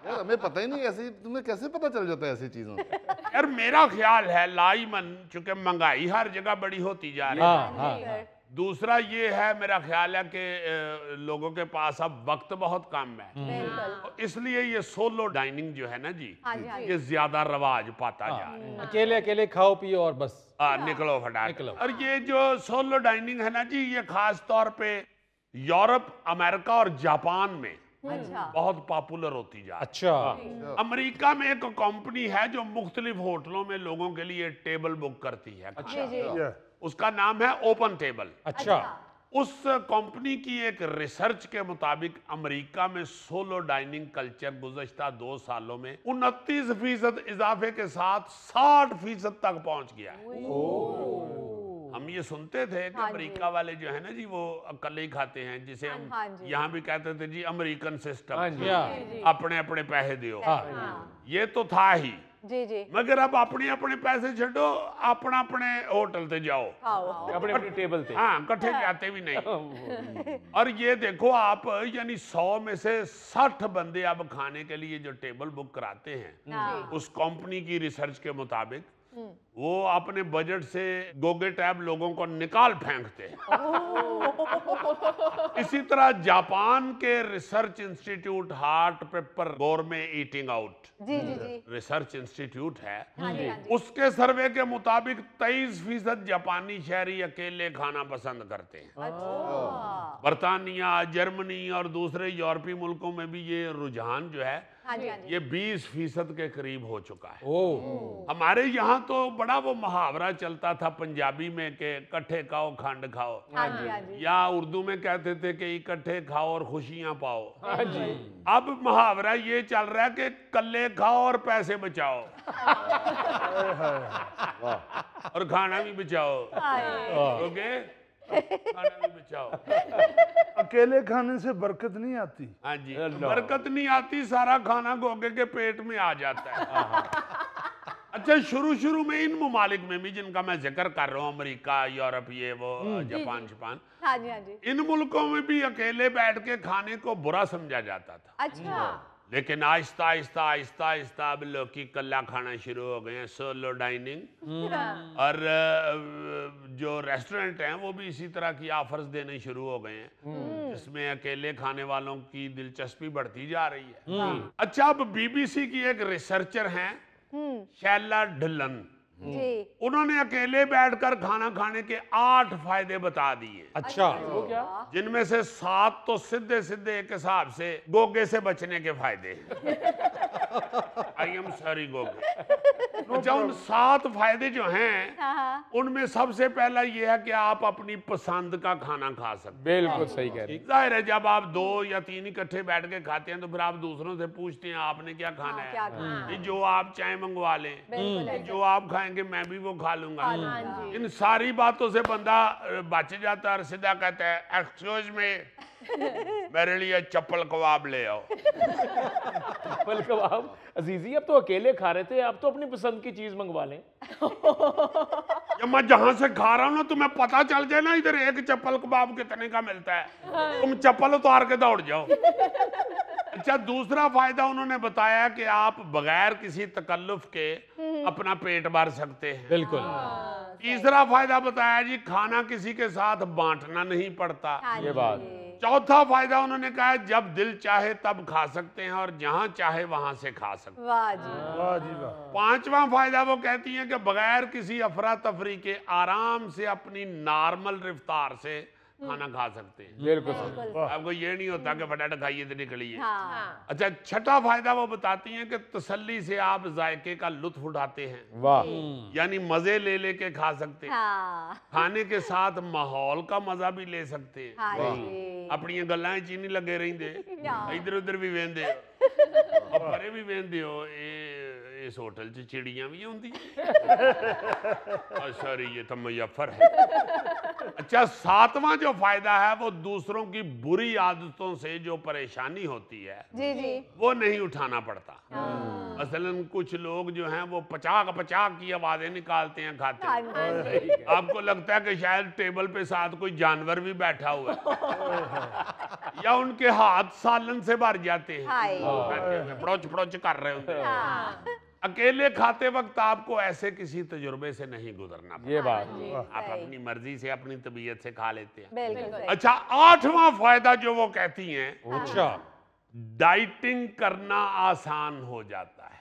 S5: यार हमें पता ही नहीं ऐसी तुम्हें कैसे पता चल जाता है ऐसी चीजों।
S2: यार मेरा ख्याल है लाईमन चूंकि महंगाई हर जगह बड़ी होती जा रही है। दूसरा ये है मेरा ख्याल है कि लोगों के पास अब वक्त बहुत कम है इसलिए ये सोलो डाइनिंग जो है ना जी ये ज्यादा रवाज पाता जा रहा है।
S1: अकेले अकेले खाओ पियो और बस
S2: निकलो फटाक। और ये जो सोलो डाइनिंग है ना जी ये खास तौर पे यूरोप अमेरिका और जापान में
S8: अच्छा
S2: बहुत पॉपुलर होती जा रही
S1: अच्छा
S2: है। अमेरिका में एक कंपनी है जो मुख्तलिफ होटलों में लोगों के लिए टेबल बुक करती है खाने
S8: जी जी
S3: ये
S2: उसका नाम है ओपन टेबल।
S1: अच्छा
S2: उस कंपनी की एक रिसर्च के मुताबिक अमेरिका में सोलो डाइनिंग कल्चर गुज़श्ता 2 सालों में 29% इजाफे के साथ 60% तक पहुंच गया है। हम ये सुनते थे कि
S8: हाँ जी।
S2: अमेरिका वाले जो है ना जी वो अकेले ही खाते हैं, जिसे हम
S8: हाँ जी।
S2: यहाँ भी कहते थे जी अमेरिकन सिस्टम,
S1: हाँ जी।
S2: अपने अपने पैसे दियो।
S8: हाँ
S2: ये तो था ही,
S8: जी जी
S2: मगर अब अपने अपने पैसे छो, अपना अपने होटल पे जाओ।
S8: खाओ
S6: अपने अपने टेबल थे।
S2: हाँ, कट्ठे जाते भी नहीं। और ये देखो आप, यानी 100 में से 60 बंदे अब खाने के लिए जो टेबल बुक कराते हैं,
S8: हाँ।
S2: उस कंपनी की रिसर्च के मुताबिक वो अपने बजट से गोगे टैब लोगों को निकाल फेंकते हैं। इसी तरह जापान के research institute heart paper gourmet eating out
S8: जी जी जी
S2: रिसर्च इंस्टीट्यूट है,
S8: हाँ जी हाँ जी
S2: उसके सर्वे के मुताबिक 23% जापानी शहरी अकेले खाना पसंद करते हैं।
S8: अच्छा
S2: बर्तानिया, जर्मनी और दूसरे यूरोपीय मुल्कों में भी ये रुझान जो है
S8: हाँ जी हाँ जी
S2: ये 20% के करीब हो चुका है।
S1: ओ
S2: हमारे यहाँ तो बड़ा वो मुहावरा चलता था पंजाबी में कि कट्ठे खाओ खंड खाओ,
S8: हाँ जी हाँ जी
S2: या उर्दू में कहते थे कि इकट्ठे खाओ और खुशियां पाओ।
S6: हाँ जी।
S2: अब मुहावरा ये चल रहा है कि कल्ले खाओ और पैसे बचाओ और खाना भी बचाओ। ओके, खाना भी बचाओ।
S3: अकेले खाने से बरकत नहीं आती।
S2: हाँ जी, बरकत नहीं आती, सारा खाना गोगे के पेट में आ जाता है। अच्छा, शुरू में इन ममालिक में भी जिनका मैं जिक्र कर रहा हूँ, अमेरिका, यूरोप, ये वो जापान जापान,
S8: हाँ जी हाँ जी
S2: इन मुल्कों में भी अकेले बैठ के खाने को बुरा समझा जाता था।
S8: अच्छा
S2: लेकिन आहिस्ता आहिस्ता आहिस्ता आहिस्ता अब लोग की कल्ला खाना शुरू हो गए हैं, सोलो डाइनिंग। और जो रेस्टोरेंट हैं वो भी इसी तरह की ऑफर्स देने शुरू हो गए हैं, जिसमें अकेले खाने वालों की दिलचस्पी बढ़ती जा रही है। अच्छा, अब बीबीसी की एक रिसर्चर हैं शैला ढिल्लन,
S8: जी
S2: उन्होंने अकेले बैठकर खाना खाने के 8 फायदे बता दिए,
S1: अच्छा
S2: जिनमें से 7 तो सीधे सीधे एक हिसाब से गोगे से बचने के फायदे आई एम सॉरी गोगे। अच्छा, उन 7 फायदे जो हैं
S8: हाँ
S2: उनमें सबसे पहला ये है कि आप अपनी पसंद का खाना खा सकते
S6: बिल्कुल सही कह रहे
S2: हैं। जाहिर है जब आप 2 या 3 इकट्ठे बैठ के खाते हैं तो फिर आप दूसरों से पूछते हैं आपने क्या खाना है,
S8: क्या खाना
S2: नहीं, जो आप चाय मंगवा लें,
S8: बिल्कुल
S2: जो आप खाएंगे मैं भी वो खा लूंगा।
S8: हाँ जी
S2: इन सारी बातों से बंदा बच जाता है और सीधा कहता है एक्सक्यूज मी, मेरे लिए चप्पल कबाब ले आओ।
S6: चप्पल कबाब। अजीजी, अब तो अकेले खा रहे थे, आप तो अपनी पसंद की चीज मंगवा लें।
S2: जब मैं जहां से खा रहा हूं ना, तुम्हें पता चल जाए ना इधर एक चप्पल कबाब कितने का मिलता है, तुम चप्पल उतार के दौड़ जाओ। अच्छा, दूसरा फायदा उन्होंने बताया कि आप बगैर किसी तकल्लुफ के अपना पेट भर सकते हैं।
S1: बिल्कुल
S2: तीसरा फायदा बताया जी, खाना किसी के साथ बांटना नहीं पड़ता।
S8: हाँ
S6: ये
S8: जी।
S6: बात।
S2: चौथा फायदा उन्होंने कहा है, जब दिल चाहे तब खा सकते हैं और जहां चाहे वहां से खा सकते हैं।
S8: वाह जी
S3: वाह जी वाह।
S2: पांचवा फायदा वो कहती हैं कि बगैर किसी अफरा तफरी के आराम से अपनी नॉर्मल रफ्तार से खाना खा सकते हैं।
S6: बिल्कुल सही।
S2: आपको ये नहीं होता कि फटाफट खाइए तो निकलिए।
S8: हाँ
S2: अच्छा, छठा फायदा वो बताती हैं कि तसल्ली से आप जायके का लुत्फ उठाते हैं,
S6: वाह।
S2: यानी मजे ले लेके खा सकते हैं।
S8: हाँ
S2: खाने के साथ माहौल का मजा भी ले सकते हैं।
S8: हाँ जी
S2: अपनी गल्लां च ही नहीं लगे रहंदे,
S8: हाँ।
S2: इधर उधर भी वेंदे हो और परे भी वेंदे हो। इस होटल च चिड़ियां भी होंदी सॉरी, ये तो मुजफ्फर है। अच्छा, 7वां जो फायदा है वो दूसरों की बुरी आदतों से जो परेशानी होती है
S8: जी जी
S2: वो नहीं उठाना पड़ता। मसलन कुछ लोग जो हैं वो पचाक पचाक की आवाजें निकालते हैं खाते
S8: हाँ
S2: हैं।
S8: जी
S2: आपको लगता है कि शायद टेबल पे साथ कोई जानवर भी बैठा हुआ है या उनके हाथ सालन से भर जाते हैं,
S8: हाय।
S2: फड़ोच फड़ोच कर रहे होते हैं।
S8: हाँ
S2: अकेले खाते वक्त आपको ऐसे किसी तजुर्बे से नहीं गुजरना पड़ता।
S6: ये बात।
S8: जी,
S2: आप
S8: सही।
S2: अपनी मर्जी से अपनी तबीयत से खा लेते हैं।
S8: बिल्कुल सही।
S2: अच्छा, 8वां फायदा जो वो कहती हैं,
S1: अच्छा
S2: डाइटिंग करना आसान हो जाता है।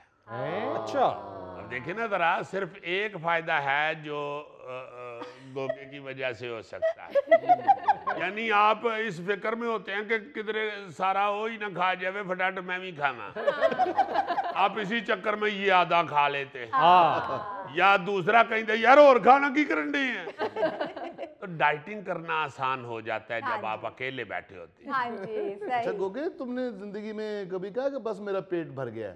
S1: अच्छा
S2: अब देखिए ना जरा, सिर्फ एक फायदा है जो गोगे की वजह से हो सकता है। यानी आप इस फिक्र में होते हैं कि किधरे सारा हो ही ना खा जावे, फटाफट मैं भी खाना। आप इसी चक्कर में ये आधा खा लेते हैं।
S1: हाँ।
S2: या दूसरा कहीं दे यार और खाना की करन डे है। तो डाइटिंग करना आसान हो जाता है जब आप अकेले बैठे होते हैं।
S8: हाँ जी
S5: अच्छा
S8: सही।
S5: गोगे, तुमने जिंदगी में कभी कहा कि बस मेरा पेट भर गया है?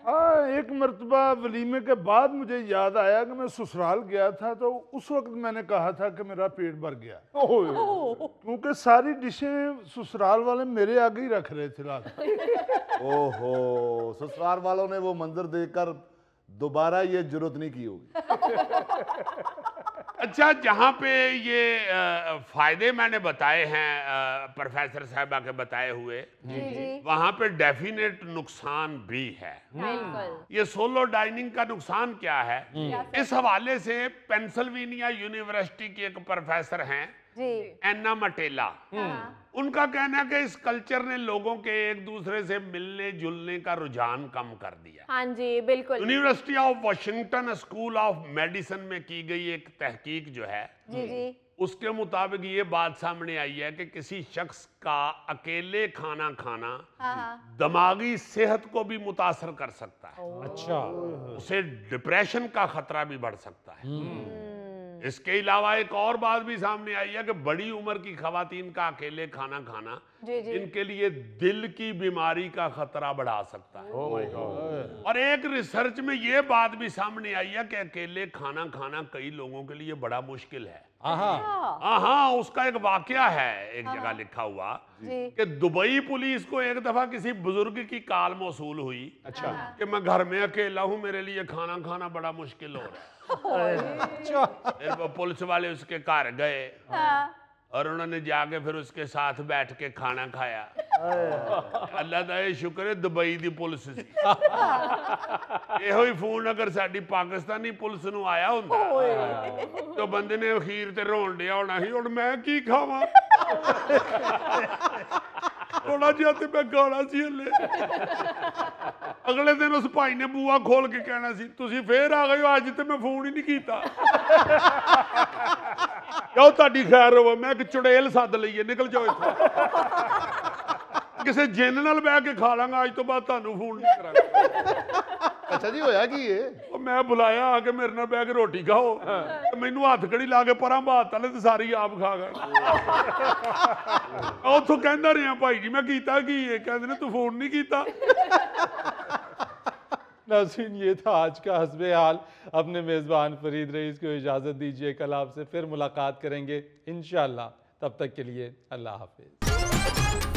S3: हाँ, एक मर्तबा वलीमे के बाद मुझे याद आया कि मैं ससुराल गया था, तो उस वक्त मैंने कहा था कि मेरा पेट भर गया, क्योंकि सारी डिशें ससुराल वाले मेरे आगे ही रख रहे थे रात को।
S5: ओहो, ससुराल वालों ने वो मंजर देखकर दोबारा ये जरूरत नहीं की होगी।
S2: अच्छा, जहाँ पे ये फायदे मैंने बताए हैं प्रोफेसर साहबा के बताए हुए,
S8: जी
S2: वहाँ पे डेफिनेट नुकसान भी है।
S8: बिल्कुल।
S2: ये सोलो डाइनिंग का नुकसान क्या है, इस हवाले से पेंसिल्वेनिया यूनिवर्सिटी के एक प्रोफेसर हैं
S8: जी
S2: एन्ना मटेला, उनका कहना है कि इस कल्चर ने लोगों के एक दूसरे से मिलने जुलने का रुझान कम कर दिया।
S7: हाँ जी बिल्कुल।
S2: University of Washington school of medicine में की गई एक तहकीक जो है,
S8: जी
S2: उसके मुताबिक ये बात सामने आई है कि किसी शख्स का अकेले खाना खाना दिमागी सेहत को भी मुतासर कर सकता है।
S1: अच्छा।
S2: उसे डिप्रेशन का खतरा भी बढ़ सकता है। इसके अलावा एक और बात भी सामने आई है कि बड़ी उम्र की खवातीन का अकेले खाना खाना इनके लिए दिल की बीमारी का खतरा बढ़ा सकता है। और एक रिसर्च में ये बात भी सामने आई है कि अकेले खाना खाना कई लोगों के लिए बड़ा मुश्किल है। हाँ, उसका एक वाकया है एक जगह लिखा हुआ कि दुबई पुलिस को एक दफा किसी बुजुर्ग की कॉल मौसूल हुई, अच्छा, कि मैं घर में अकेला हूँ, मेरे लिए खाना खाना बड़ा मुश्किल हो रहा है। फिर वो पुलिस वाले उसके घर गए और उन्होंने जाके फिर उसके साथ बैठ के खाना खाया। अल्लाह दा शुक्र है दुबई दी पुलिस सी। ਇਹੋ ਹੀ ਫੋਨ ਅਗਰ ਸਾਡੀ ਪਾਕਿਸਤਾਨੀ ਪੁਲਿਸ ਨੂੰ ਆਇਆ ਹੁੰਦਾ ਤਾਂ ਬੰਦੇ ਨੇ ਅਖੀਰ ਤੇ ਰੋਣ ਡਿਆ ਹੋਣਾ ਸੀ, ਹੁਣ ਮੈਂ ਕੀ ਖਾਵਾਂ। ਥੋੜਾ ਜਿਹਾ ਤੇ ਮੈਂ ਗਾਣਾ ਸੀ ਹਲੇ। ਅਗਲੇ ਦਿਨ ਉਸ ਭਾਈ ਨੇ ਬੂਆ ਖੋਲ ਕੇ ਕਹਿਣਾ ਸੀ, ਤੁਸੀਂ ਫੇਰ ਆ ਗਏ ਹੋ, ਅੱਜ ਤੇ ਮੈਂ ਫੋਨ ਹੀ ਨਹੀਂ ਕੀਤਾ। ਜਾਓ ਤੁਹਾਡੀ ਖੈਰ ਹੋਵੇ, ਮੈਂ ਇੱਕ ਚੁੜੇਲ ਸੱਦ ਲਈਏ, ਨਿਕਲ ਜਾਓ ਇੱਥੋਂ। ਕਿਸੇ ਜਿੰਨ ਨਾਲ ਬਹਿ ਕੇ ਖਾ ਲਾਂਗਾ, ਅੱਜ ਤੋਂ ਬਾਅਦ ਤੁਹਾਨੂੰ ਫੋਨ ਨਹੀਂ ਕਰਾਂਗਾ।
S5: अच्छा जी, होया की ये?
S2: ਉਹ ਮੈਂ ਬੁਲਾਇਆ ਆ ਕੇ ਮੇਰੇ ਨਾਲ ਬਹਿ ਕੇ ਰੋਟੀ ਖਾਓ, ਤੇ ਮੈਨੂੰ ਹੱਥ ਕੜੀ ਲਾ ਕੇ ਪਰਾਂ ਬਾਤ ਲੈ ਤੇ ਸਾਰੀ ਆਪ ਖਾ ਗਏ। ਉੱਥੋਂ ਕਹਿੰਦਾ ਰਿਹਾ ਭਾਈ ਜੀ ਮੈਂ ਕੀਤਾ ਕੀ ਹੈ, ਕਹਿੰਦੇ ਨੇ ਤੂੰ ਫੋਨ ਨਹੀਂ ਕੀਤਾ।
S1: नाज़रीन, ये था आज का हस्बे हाल। अपने मेज़बान फरीद रईस को इजाज़त दीजिए, कल आपसे फिर मुलाकात करेंगे इंशाअल्लाह। तब तक के लिए अल्लाह हाफिज़।